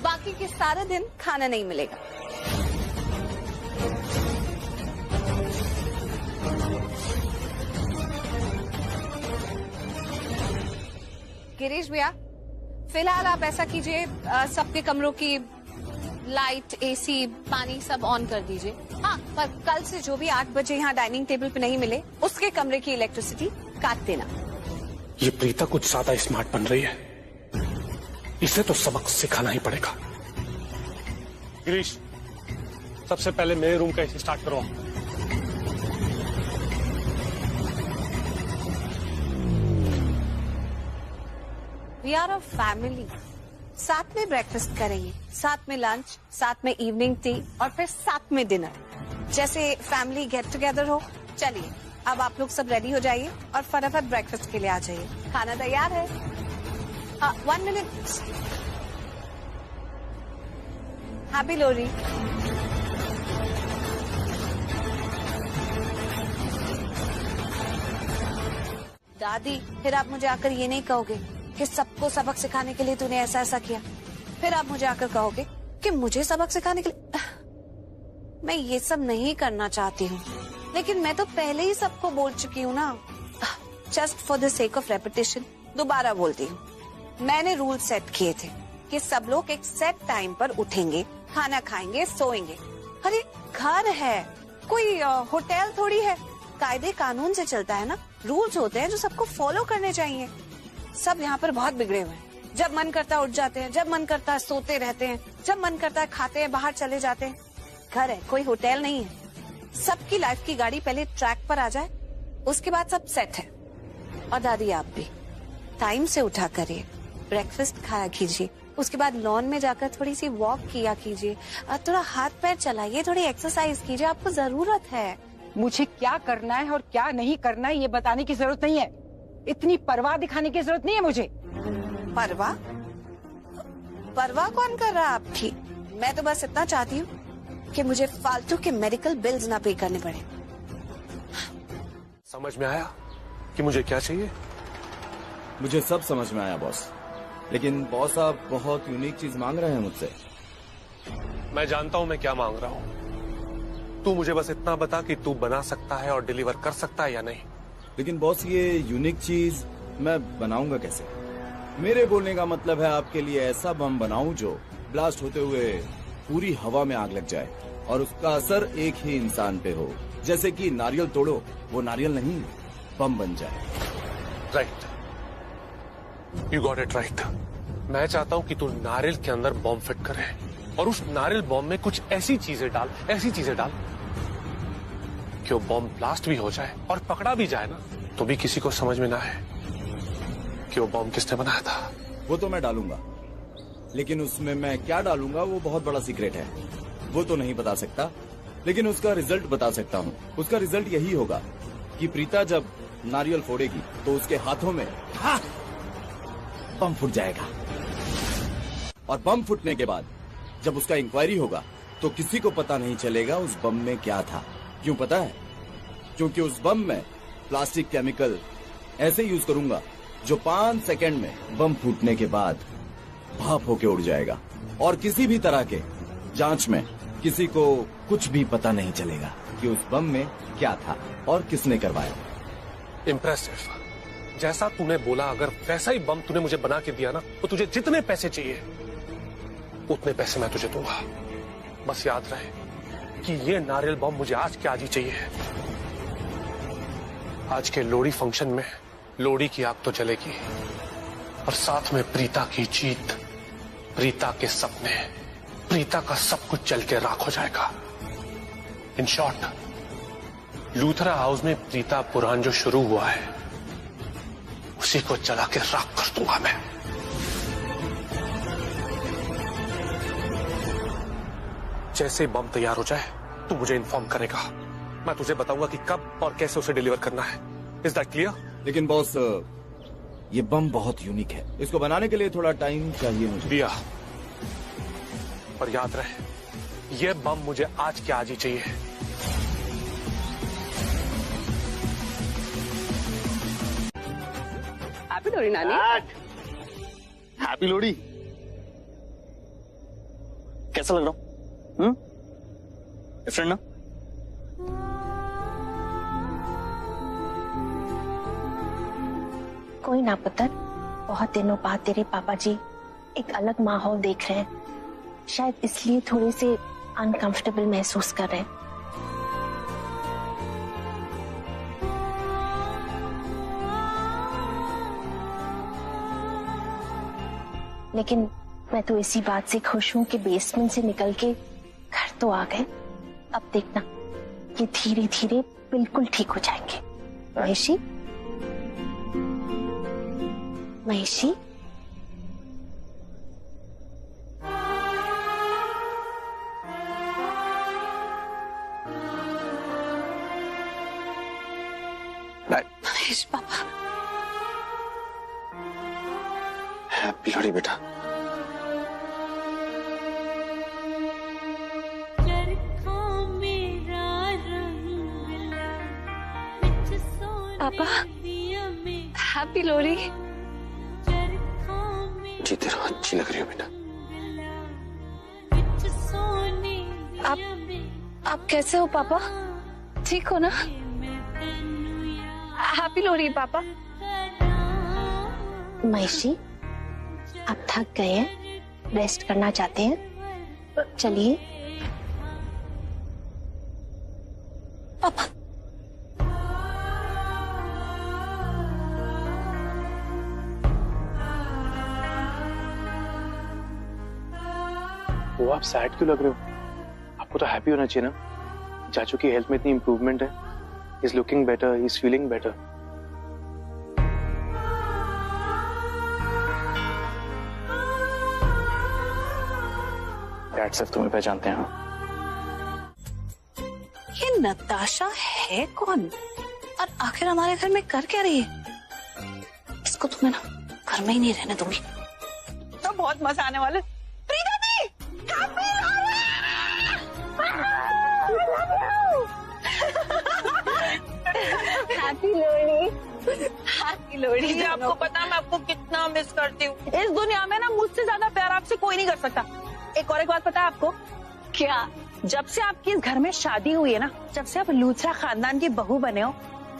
बाकी के सारा दिन खाना नहीं मिलेगा। गिरीश भैया, फिलहाल आप ऐसा कीजिए, सबके कमरों की लाइट, एसी, पानी सब ऑन कर दीजिए। हाँ, पर कल से जो भी 8 बजे यहाँ डाइनिंग टेबल पे नहीं मिले, उसके कमरे की इलेक्ट्रिसिटी काट देना। ये प्रीता कुछ ज्यादा स्मार्ट बन रही है, इसे तो सबक सिखाना ही पड़ेगा। गिरीश, सबसे पहले मेरे रूम का एसी स्टार्ट करो। वी आर अ फैमिली, साथ में ब्रेकफास्ट करेंगे, साथ में लंच, साथ में इवनिंग टी और फिर साथ में डिनर, जैसे फैमिली गेट टुगेदर हो। चलिए अब आप लोग सब रेडी हो जाइए और फटाफट ब्रेकफास्ट के लिए आ जाइए। खाना तैयार है। 1 मिनट। हैप्पी लोहड़ी। दादी, फिर आप मुझे आकर ये नहीं कहोगे कि सबको सबक सिखाने के लिए तूने ऐसा ऐसा किया। फिर आप मुझे आकर कहोगे कि मुझे सबक सिखाने के लिए। मैं ये सब नहीं करना चाहती हूँ, लेकिन मैं तो पहले ही सबको बोल चुकी हूँ ना। Just for the sake of repetition दोबारा बोलती हूँ। मैंने रूल सेट किए थे कि सब लोग एक सेट टाइम पर उठेंगे, खाना खाएंगे, सोएंगे। अरे घर है, कोई होटल थोड़ी है। कायदे कानून से चलता है ना, रूल्स होते हैं जो सबको फॉलो करने चाहिए। सब यहाँ पर बहुत बिगड़े हुए हैं। जब मन करता है उठ जाते हैं, जब मन करता है सोते रहते हैं, जब मन करता है खाते हैं, बाहर चले जाते हैं। घर है, कोई होटल नहीं है। सबकी लाइफ की गाड़ी पहले ट्रैक पर आ जाए, उसके बाद सब सेट है। और दादी, आप भी टाइम से उठा करिए, ब्रेकफास्ट खाया कीजिए, उसके बाद लॉन में जाकर थोड़ी सी वॉक किया कीजिए, थोड़ा हाथ पैर चलाइए, थोड़ी एक्सरसाइज कीजिए, आपको जरूरत है। मुझे क्या करना है और क्या नहीं करना है ये बताने की जरूरत नहीं है। इतनी परवाह दिखाने की जरूरत नहीं है मुझे। परवाह? परवाह कौन कर रहा है आपकी? मैं तो बस इतना चाहती हूँ कि मुझे फालतू के मेडिकल बिल्स ना पे करने पड़े। समझ में आया कि मुझे क्या चाहिए? मुझे सब समझ में आया बॉस, लेकिन बॉस आप बहुत यूनिक चीज मांग रहे हैं मुझसे। मैं जानता हूं मैं क्या मांग रहा हूं। तू मुझे बस इतना बता कि तू बना सकता है और डिलीवर कर सकता है या नहीं। लेकिन बॉस ये यूनिक चीज मैं बनाऊंगा कैसे? मेरे बोलने का मतलब है आपके लिए ऐसा बम बनाऊं जो ब्लास्ट होते हुए पूरी हवा में आग लग जाए और उसका असर एक ही इंसान पे हो। जैसे कि नारियल तोड़ो, वो नारियल नहीं बम बन जाए। Right, you got it right. मैं चाहता हूं कि तू नारियल के अंदर बॉम्ब फिट करे और उस नारियल बॉम्ब में कुछ ऐसी चीजें डाल कि वो बॉम्ब ब्लास्ट भी हो जाए और पकड़ा भी जाए ना तो भी किसी को समझ में ना आए कि वो बॉम्ब किसने बनाया था। वो तो मैं डालूंगा, लेकिन उसमें मैं क्या डालूंगा वो बहुत बड़ा सीक्रेट है। वो तो नहीं बता सकता, लेकिन उसका रिजल्ट बता सकता हूँ। उसका रिजल्ट यही होगा कि प्रीता जब नारियल फोड़ेगी तो उसके हाथों में बम फूट जाएगा और बम फूटने के बाद जब उसका इंक्वायरी होगा तो किसी को पता नहीं चलेगा उस बम में क्या था। क्यों पता है? क्योंकि उस बम में प्लास्टिक केमिकल ऐसे यूज करूंगा जो 5 सेकंड में बम फूटने के बाद भाप होके उड़ जाएगा और किसी भी तरह के जांच में किसी को कुछ भी पता नहीं चलेगा कि उस बम में क्या था और किसने करवाया। इम्प्रेसिव। जैसा तूने बोला अगर वैसा ही बम तूने मुझे बना के दिया ना तो तुझे जितने पैसे चाहिए उतने पैसे मैं तुझे दूंगा। बस याद रहे कि ये नारियल बम मुझे आज के आज ही चाहिए। आज के लोहड़ी फंक्शन में लोहड़ी की आग तो जलेगी और साथ में प्रीता की जीत, प्रीता के सपने, प्रीता का सब कुछ जल के राख हो जाएगा। इन शॉर्ट लूथरा हाउस में प्रीता पुराण जो शुरू हुआ है उसी को जला के राख कर दूंगा मैं। जैसे बम तैयार हो जाए तू मुझे इन्फॉर्म करेगा। मैं तुझे बताऊंगा कि कब और कैसे उसे डिलीवर करना है। Is that clear? लेकिन बॉस ये बम बहुत यूनिक है, इसको बनाने के लिए थोड़ा टाइम चाहिए मुझे। दिया, पर याद रहे ये बम मुझे आज के आज ही चाहिए। हैप्पी लोहड़ी नानी। हैप्पी लोहड़ी। कैसा लग रहा हूँ? डिफरेंट ना? कोई ना पुत्र, बहुत दिनों बाद तेरे पापा जी एक अलग माहौल देख रहे हैं, शायद इसलिए थोड़े से अनकंफर्टेबल महसूस कर रहे हैं। लेकिन मैं तो इसी बात से खुश हूं कि बेसमेंट से निकल के घर तो आ गए। अब देखना ये धीरे धीरे बिल्कुल ठीक हो जाएंगे। महेशी, महेशी, महेश पापा। हैप्पी लोहड़ी बेटा। पापा हैप्पी लोहड़ी। जीते रहो, अच्छी लग रही हो बेटा। आप कैसे हो पापा? ठीक हो ना? हैप्पी लोहड़ी पापा। महेशी, आप थक गए हैं, रेस्ट करना चाहते हैं? चलिए। पापा वो आप सैड क्यों लग रहे हो? आपको तो हैप्पी होना चाहिए ना। चाचू की हेल्थ में इतनी इंप्रूवमेंट है। He is looking better, he is feeling better. Dad सिर्फ तुम्हें पहचानते हैं। ये नताशा है कौन और आखिर हमारे घर में कर क्या रही है? इसको तुम्हें ना घर में ही नहीं रहने दूंगी। तो बहुत मजा आने वाला है। Preeta di, happy Lohri. Happy Lohri, happy Lohri. मुझे आपको पता है मैं आपको कितना मिस करती हूँ। इस दुनिया में ना मुझसे ज्यादा प्यार आपसे कोई नहीं कर सकता। एक और एक बात पता है आपको? क्या? जब से आपकी इस घर में शादी हुई है ना, जब से आप लूथरा खानदान की बहू बने हो,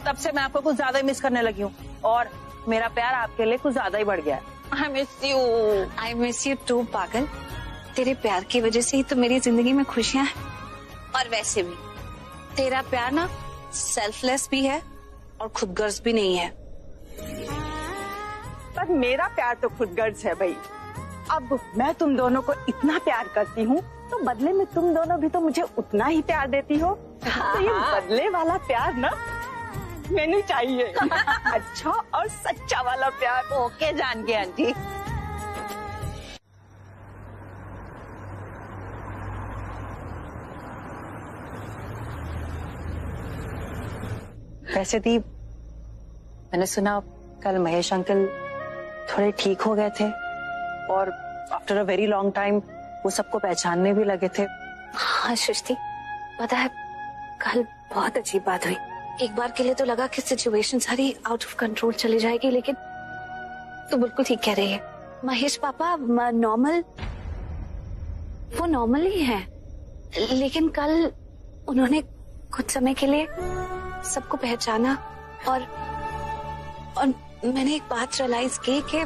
तब से मैं आपको कुछ ज्यादा ही मिस करने लगी हूँ और मेरा प्यार आपके लिए कुछ ज्यादा ही बढ़ गया है। आई मिस यू टू पागल। तेरे प्यार की वजह से ही तो मेरी जिंदगी में खुशियां हैं। और वैसे भी तेरा प्यार ना सेल्फलेस भी है और खुदगर्ज भी नहीं है। पर मेरा प्यार तो खुदगर्ज है भाई। अब मैं तुम दोनों को इतना प्यार करती हूँ तो बदले में तुम दोनों भी तो मुझे उतना ही प्यार देती हो। तो ये बदले वाला प्यार ना मैंने चाहिए। अच्छा और सच्चा वाला प्यार। ओके जान गए आंटी। वैसे दी, मैंने सुना कल महेश अंकल थोड़े ठीक हो गए थे और after a very long time वो सबको पहचानने भी लगे थे। हाँ सृष्टि, पता है कल बहुत अजीब बात हुई। एक बार के लिए तो लगा कि सिचुएशन सारी आउट ऑफ कंट्रोल चली जाएगी, लेकिन तो बिल्कुल ठीक कह रही है। महेश पापा नॉर्मल, वो नॉर्मल ही है, लेकिन कल उन्होंने कुछ समय के लिए सबको पहचाना और मैंने एक बात रियलाइज की कि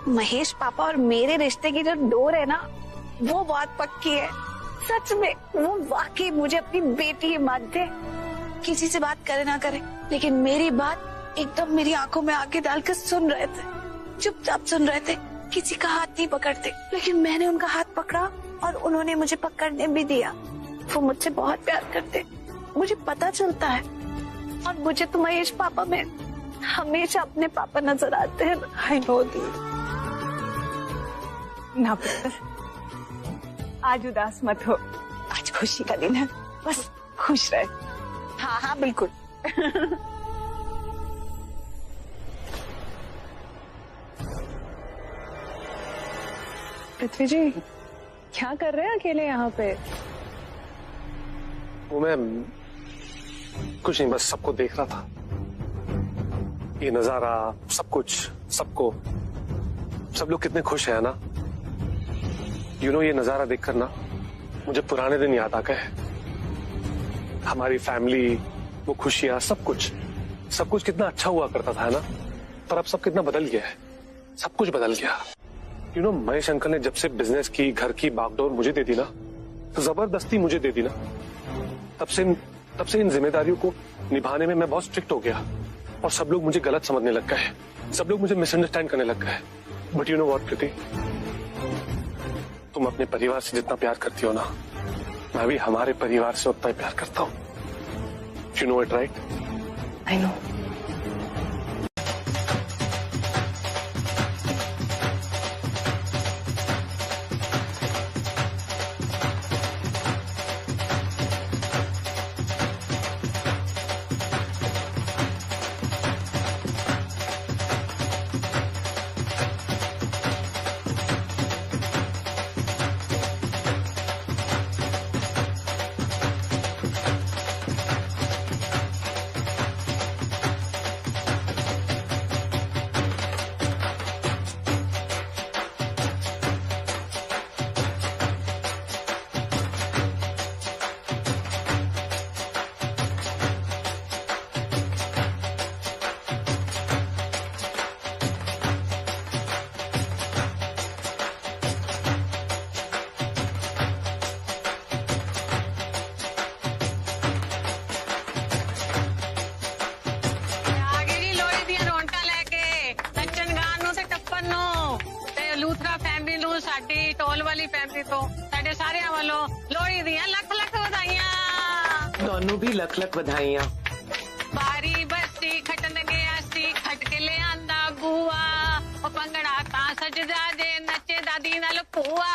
महेश पापा और मेरे रिश्ते की जो डोर है ना, वो बहुत पक्की है। सच में वो वाकई मुझे अपनी बेटी ही मानते। किसी से बात करे ना करे, लेकिन मेरी बात एकदम मेरी आंखों में आके डालकर सुन रहे थे, चुपचाप सुन रहे थे, किसी का हाथ नहीं पकड़ते। लेकिन मैंने उनका हाथ पकड़ा और उन्होंने मुझे पकड़ने भी दिया। वो मुझसे बहुत प्यार करते, मुझे पता चलता है। और मुझे तो महेश पापा में हमेशा अपने पापा नजर आते हैं। I know the. ना पुत्र, आज उदास मत हो, आज खुशी का दिन है, बस खुश रहे। हाँ हाँ बिल्कुल। पृथ्वी जी क्या कर रहे हैं अकेले यहाँ पे? वो मैं कुछ नहीं, बस सबको देख रहा था। ये नजारा, सब कुछ, सबको, सब लोग कितने खुश हैं ना। ये नजारा देखकर ना मुझे पुराने दिन याद आ गए। हमारी फैमिली, वो खुशियां, सब कुछ कितना अच्छा हुआ करता था ना। पर अब सब कितना बदल गया है, सब कुछ बदल गया। महेश अंकल ने जब से बिजनेस की, घर की बागडोर मुझे दे दी ना, तो जबरदस्ती मुझे दे दी ना, तब से इन जिम्मेदारियों को निभाने में मैं बहुत स्ट्रिक्ट हो गया और सब लोग मुझे गलत समझने लग गए, सब लोग मुझे मिसअंडरस्टैंड करने लग गए। बट यू नो व्हाट प्रीति, तुम अपने परिवार से जितना प्यार करती हो ना, मैं भी हमारे परिवार से उतना ही प्यार करता हूँ। You know it right? I know. ਸਾਡੀ ਟੋਲ ਵਾਲੀ ਫੈਮਿਲੀ ਤੋਂ ਸਾਡੇ ਸਾਰਿਆਂ ਵੱਲੋਂ ਲੋਹੜੀ ਦੀਆਂ ਲੱਖ ਲੱਖ ਵਧਾਈਆਂ। ਤੁਹਾਨੂੰ ਵੀ ਲੱਖ ਲੱਖ ਵਧਾਈਆਂ। ਬਾਰੀ ਬੱਸੀ ਖਟਣ ਗਿਆ ਸੀ, ਖਟ ਕੇ ਲਿਆਂਦਾ ਬੂਆ, ਉਹ ਭੰਗੜਾ ਤਾਂ ਸਜਦਾ ਜੇ ਨੱਚੇ ਦਾਦੀ ਨਾਲ ਭੂਆ।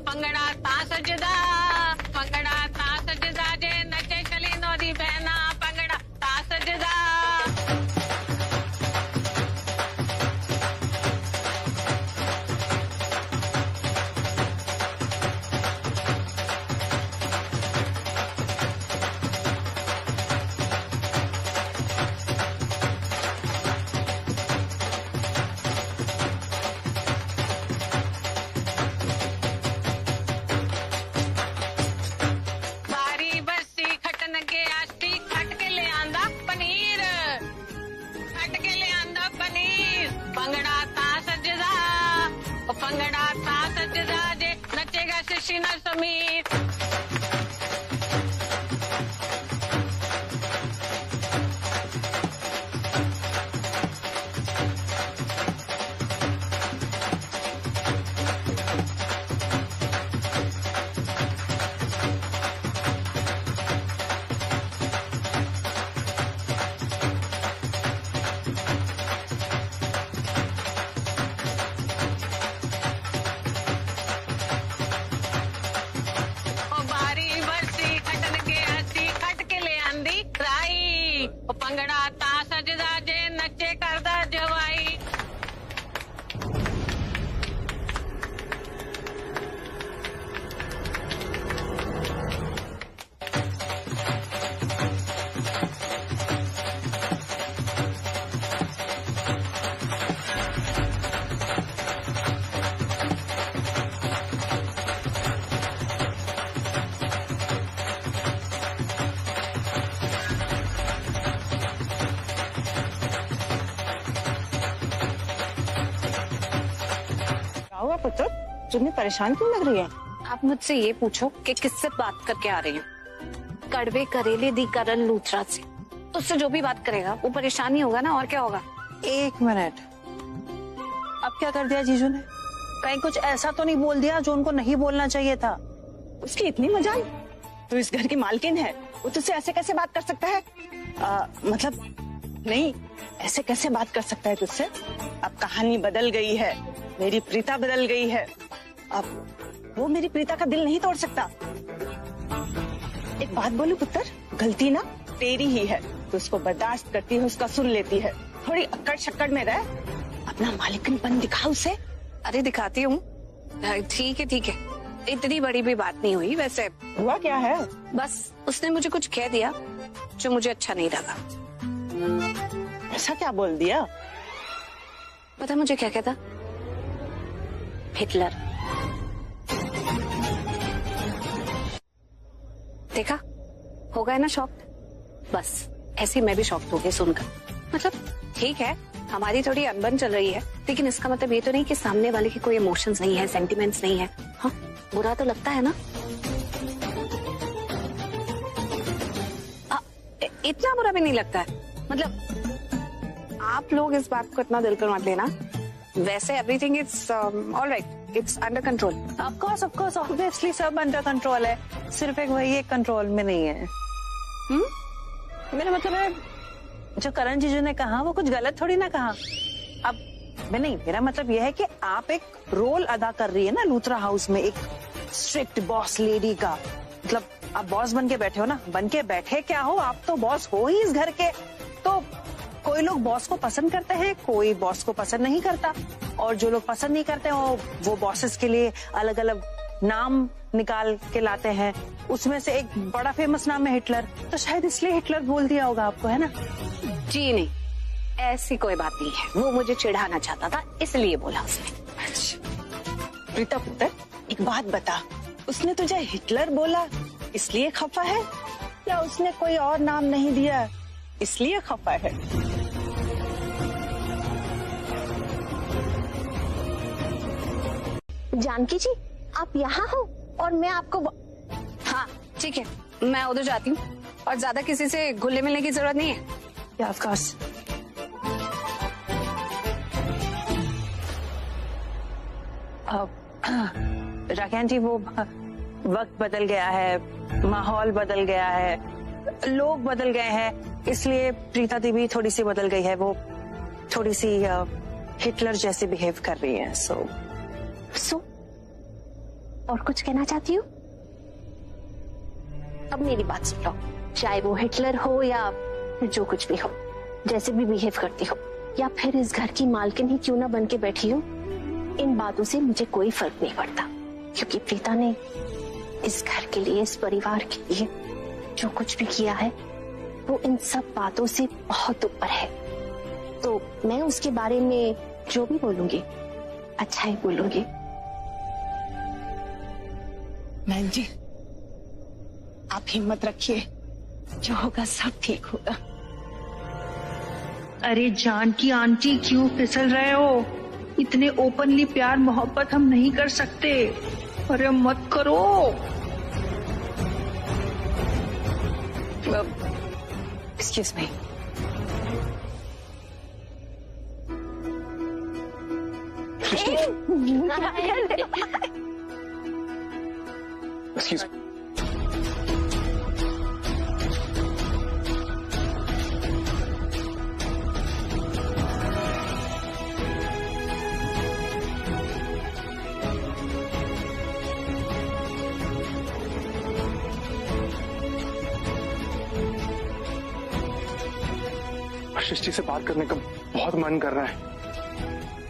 पंगड़ा ता सजदा जे नचे चली नौरी बहना पंगड़ा ता सजदा। पंगड़ा था सजदा जे नचेगा शिशिना समीर। पंगड़ा ता सजदा जे नचे करदा जवाई। हुआ पुत्र, तुम्हें परेशान क्यों लग रही है? आप मुझसे ये पूछो कि किससे बात करके आ रही हो? कड़वे करेले दी करण लूथरा से। उससे जो भी बात करेगा वो परेशान ही होगा ना, और क्या होगा? एक मिनट, अब क्या कर दिया जीजू ने? कहीं कुछ ऐसा तो नहीं बोल दिया जो उनको नहीं बोलना चाहिए था? उसकी इतनी मजाल, तो इस घर की मालकिन है, वो तुझसे ऐसे कैसे बात कर सकता है? मतलब नहीं, ऐसे कैसे बात कर सकता है तुझसे? अब कहानी बदल गई है, मेरी प्रीता बदल गई है। अब वो मेरी प्रीता का दिल नहीं तोड़ सकता। एक बात बोलूं पुत्र, गलती ना तेरी ही है, तो उसको बर्दाश्त करती है, उसका सुन लेती है। थोड़ी अक्कड़ शक्कड़ में रह, अपना मालिकनपन दिखा उसे। अरे दिखाती हूँ। ठीक है ठीक है, इतनी बड़ी भी बात नहीं हुई। वैसे हुआ क्या है? बस उसने मुझे कुछ कह दिया जो मुझे अच्छा नहीं लगा। ऐसा क्या बोल दिया? पता मुझे क्या कहता? हिटलर। देखा, हो गया ना शॉक? बस ऐसे मैं भी शॉक हो गई सुनकर। मतलब ठीक है, हमारी थोड़ी अनबन चल रही है, लेकिन इसका मतलब ये तो नहीं कि सामने वाले के कोई इमोशंस नहीं है, सेंटिमेंट्स नहीं है। हाँ, बुरा तो लगता है ना? इतना बुरा भी नहीं लगता है। मतलब आप लोग इस बात को इतना दिल पर मत लेना। वैसे everything is alright, it's under control. Of course obviously सब अंडर कंट्रोल है, सिर्फ एक वही एक कंट्रोल में नहीं है। मेरा मतलब है, जो करण जीजू ने कहा वो कुछ गलत थोड़ी ना कहा। अब मैं नहीं, मेरा मतलब यह है कि आप एक रोल अदा कर रही है ना लूथरा हाउस में, एक स्ट्रिक्ट बॉस लेडी का। मतलब आप बॉस बन के बैठे हो ना, बन के बैठे क्या हो, आप तो बॉस हो ही इस घर के। तो कोई लोग बॉस को पसंद करते हैं, कोई बॉस को पसंद नहीं करता, और जो लोग पसंद नहीं करते वो बॉसेस के लिए अलग अलग नाम निकाल के लाते हैं। उसमें से एक बड़ा फेमस नाम है हिटलर, तो शायद इसलिए हिटलर बोल दिया होगा आपको, है ना? जी नहीं, ऐसी कोई बात नहीं है। वो मुझे चिढ़ाना चाहता था, इसलिए बोला उसने। अच्छा प्रीता पुत्र, एक बात बता, उसने तुझे हिटलर बोला इसलिए खफा है, या उसने कोई और नाम नहीं दिया इसलिए खफा है? जानकी जी, आप यहाँ हो और मैं आपको। हाँ ठीक है, मैं उधर जाती हूँ, और ज्यादा किसी से घुलने मिलने की जरूरत नहीं है। या ऑफ कोर्स। राकेश जी, वो वक्त बदल गया है, माहौल बदल गया है, लोग बदल गए हैं, इसलिए प्रीता दी भी थोड़ी सी बदल गई है। वो थोड़ी सी हिटलर जैसे बिहेव कर रही है। सो और कुछ कहना चाहती हो? अब मेरी बात सुन लो, चाहे वो हिटलर हो या जो कुछ भी हो, जैसे भी बिहेव करती हो, या फिर इस घर की मालकिन ही क्यों ना बन के बैठी हो, इन बातों से मुझे कोई फर्क नहीं पड़ता, क्योंकि प्रीता ने इस घर के लिए, इस परिवार के लिए जो कुछ भी किया है वो इन सब बातों से बहुत ऊपर है। तो मैं उसके बारे में जो भी बोलूंगी अच्छा ही बोलूंगी। बहन जी, आप हिम्मत रखिए, जो होगा सब ठीक होगा। अरे जानकी आंटी, क्यों फिसल रहे हो? इतने ओपनली प्यार मोहब्बत हम नहीं कर सकते। अरे मत करो। Excuse me. एक्सक्यूज सृष्टि से बात करने का बहुत मन कर रहा है।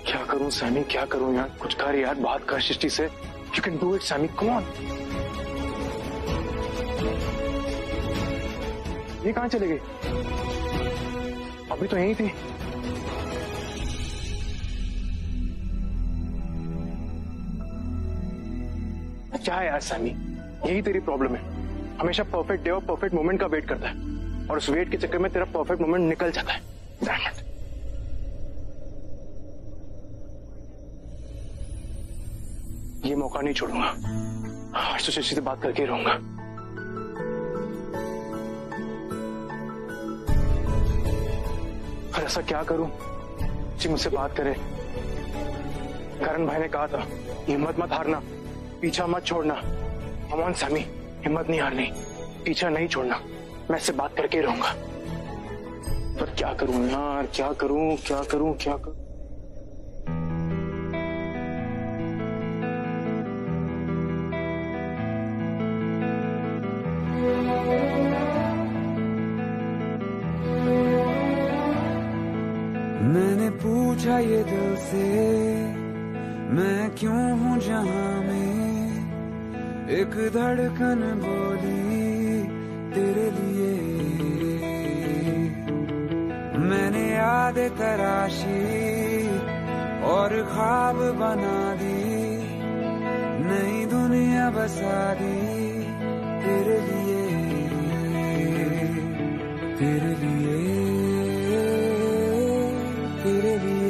क्या करूं सैमी, क्या करूं यार? कुछ कर यार, बात कर सृष्टि से। You can do it Sammy, come on. ये कहां चले गई? अभी तो यहीं थी। क्या है यार सैमी, यही तेरी प्रॉब्लम है। हमेशा परफेक्ट डे और परफेक्ट मोमेंट का वेट करता है, और उस वेट के चक्कर में तेरा परफेक्ट मोमेंट निकल जाता है। Damn it. ये मौका नहीं छोड़ूंगा। आज तो शशि से बात करके ही रहूंगा। और ऐसा क्या करूं जी मुझसे बात करे? करण भाई ने कहा था, हिम्मत मत हारना, पीछा मत छोड़ना। Come on सैमी, हिम्मत नहीं हारनी, पीछा नहीं छोड़ना। मैं इससे बात करके ही रहूंगा। पर क्या करूं यार, क्या करूं, क्या करूं, क्या करूं? मैंने पूछा ये दिल से, मैं क्यों हूँ जहां में, एक धड़कन बोली तेरे लिए। मैंने यादें तराशी और ख्वाब बना दी, नई दुनिया बसा दी तेरे लिए, तेरे लिए, तेरे लिए।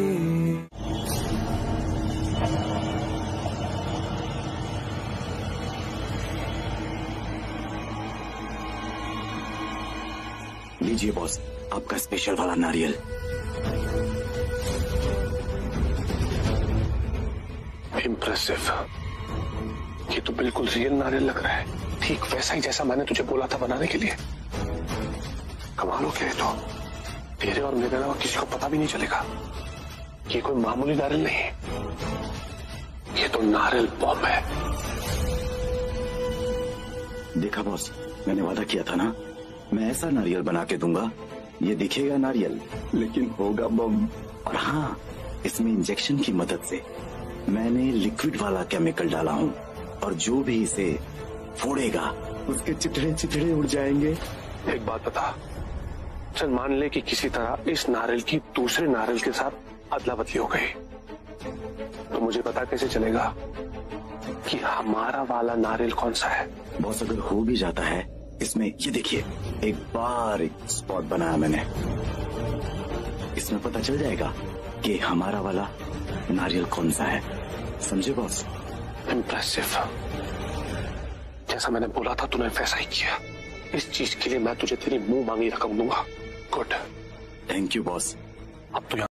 लीजिए बॉस, आपका स्पेशल वाला नारियल। इम्प्रेसिव। ये तो बिल्कुल रियल नारियल लग रहा है, ठीक वैसा ही जैसा मैंने तुझे बोला था बनाने के लिए। कमाल हो गया। तो तेरे और मेरे अलावा किसी को पता भी नहीं चलेगा। ये कोई मामूली नारियल नहीं है, ये तो नारियल बॉम्ब है। देखा बॉस, मैंने वादा किया था ना, मैं ऐसा नारियल बना के दूंगा, ये दिखेगा नारियल लेकिन होगा बम। और हाँ, इसमें इंजेक्शन की मदद से मैंने लिक्विड वाला केमिकल डाला हूँ, और जो भी इसे फोड़ेगा उसके चिथड़े चिथड़े उड़ जाएंगे। एक बात बता, चल मान ले कि किसी तरह इस नारियल की दूसरे नारियल के साथ अदला बदली हो गई, तो मुझे पता कैसे चलेगा कि हमारा वाला नारियल कौन सा है? बॉस, अगर हो भी जाता है, इसमें ये देखिए एक बारीक स्पॉट बनाया मैंने, इसमें पता चल जाएगा कि हमारा वाला नारियल कौन सा है। समझे बॉस? इम्प्रेसिव। जैसा मैंने बोला था तूने वैसा ही किया। इस चीज के लिए मैं तुझे तेरी मुंह मांगी रकम दूंगा। गुड। Thank you boss. अब तो